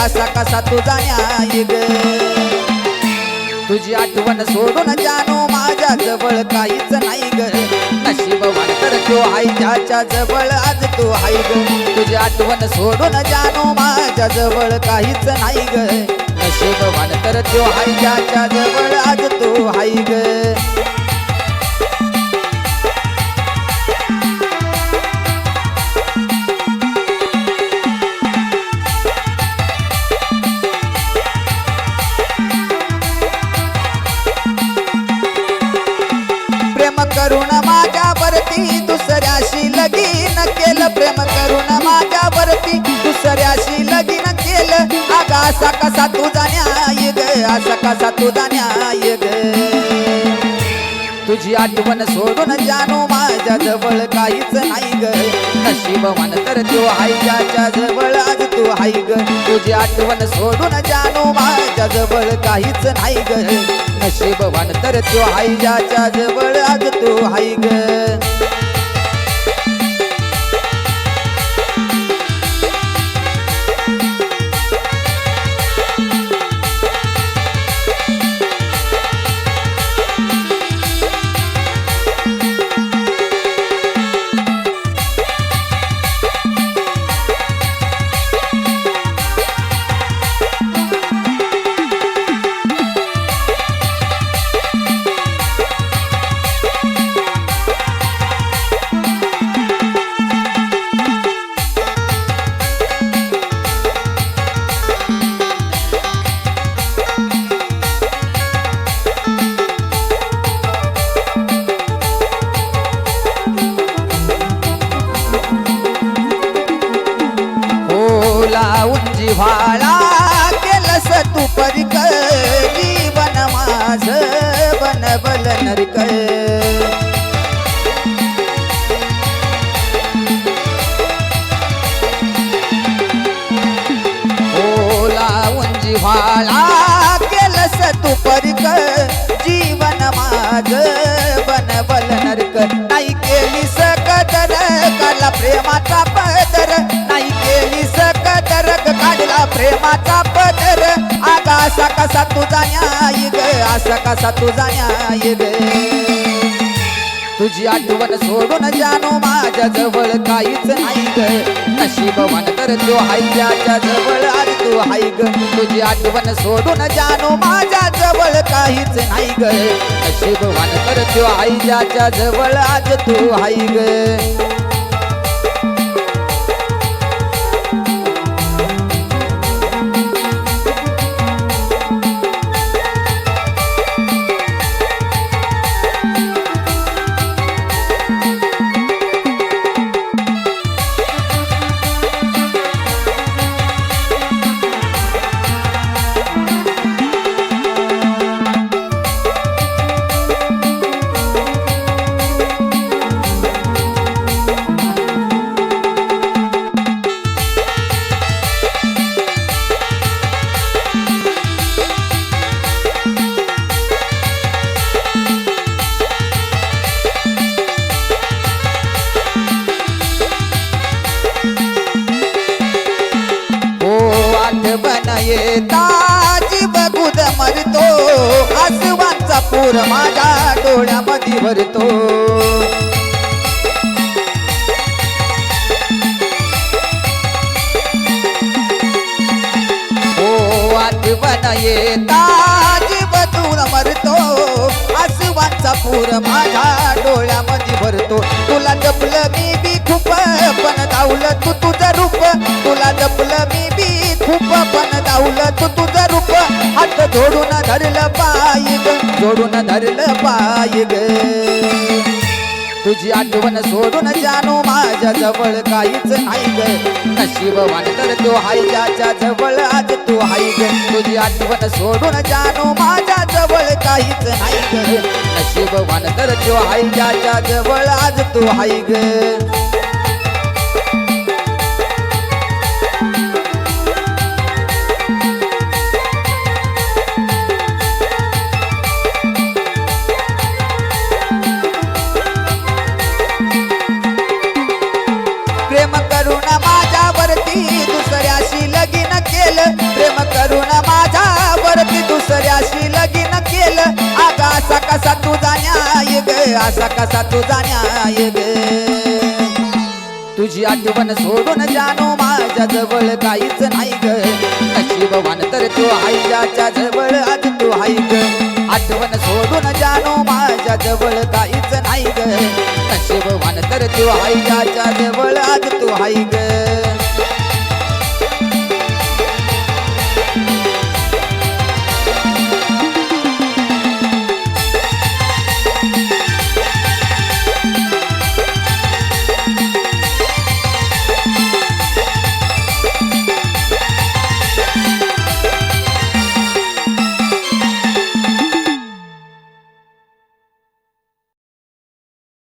असा कसा तुझा न्याय ग तुझी आठवण सोडून जानू माझ्या जवळ काहीच नाही ग नशीबवान तर तो हाय ज्याच्या जवळ आज तू हाय ग तुझी आठवण सोडून जानू माझ्या जवळ काहीच नाही ग नशीबवान तर तो हाय ज्याच्या जवळ आज तू हाय ग करून माझ्यावरती दुसऱ्याशी लगीन केलं प्रेम करून माझ्यावरती दुसऱ्याशी लगीन केलं अगं असा कसा तुझा न्याय ग असा कसा तुझा न्याय ग तुझी आठवण सोडून जानू माझ्या जवळ काहीच नाही ग नशीबवान तर तो हाय ज्याच्या जवळ आज तू हाय ग तुझी आठवण सोडून जानू माझ्या जवळ काहीच नाही ग नशीबवान तर तो हाय ज्याच्या जवळ आज तू हाय ग लावून जिव्हाळा केलंस तू परिक जीवन माझ बनबल नरक हो लावून जिव्हाळा केलंस तू परिक जीवन माझ बनबल नरक नाही केली सकदर काला प्रेमाचा पदर नाही केली सकदर काढला प्रेमाचा पदर आगा असा कसा तुझा न्याय ग असा कसा तुझा न्याय ग तुझी आठवण सोडून जानू माझ्या जवळ काहीच नाही ग नशीबवान तर तो हाय ज्याच्या जवळ आज तू हाय ग तुझी आठवण सोडून जानू माझ्या जवळ काहीच नाही ग नशीबवान तर तो हाय ज्याच्या जवळ आज तू हाय ग येता जीव गुद मरतो आसवांचा पूर माझ्या डोळ्यामध्ये भरतो हो आठवण येता जीव दूर मरतो आसवांचा पूर माझ्या डोळ्यामध्ये भरतो तुला जपलं मी बी खूप पण धावलं तू तुझं रूप तुला जपलं मी बी खूप पण धावलं तू तुझं रूप हात जोडून धरलं पाय ग जोडून धरलं पाय ग तुझी आठवण सोडून जानू माझ्या जवळ काहीच नाही ग नशीबवान तर तो हाय ज्याच्या जवळ आज तू हाय ग तुझी आठवण सोडून जानू माझ्या जवळ काहीच नाही ग नशीबवान तर तो हाय ज्याच्या जवळ आज तू हाय ग प्रेम करून माझ्यावरती दुसऱ्याशी लगीन केलं असा कसा तुझा न्याय ग तुझी आठवण सोडून जाणो माझ्या जवळ काहीच नाही ग नशीबवान तर तू आई ज्याच्या जवळ आज तू आई ग आठवण सोडून जाणो माझ्या जवळ काहीच नाही ग नशीबवान तर तू आई ज्याच्या जवळ आज तू आई ग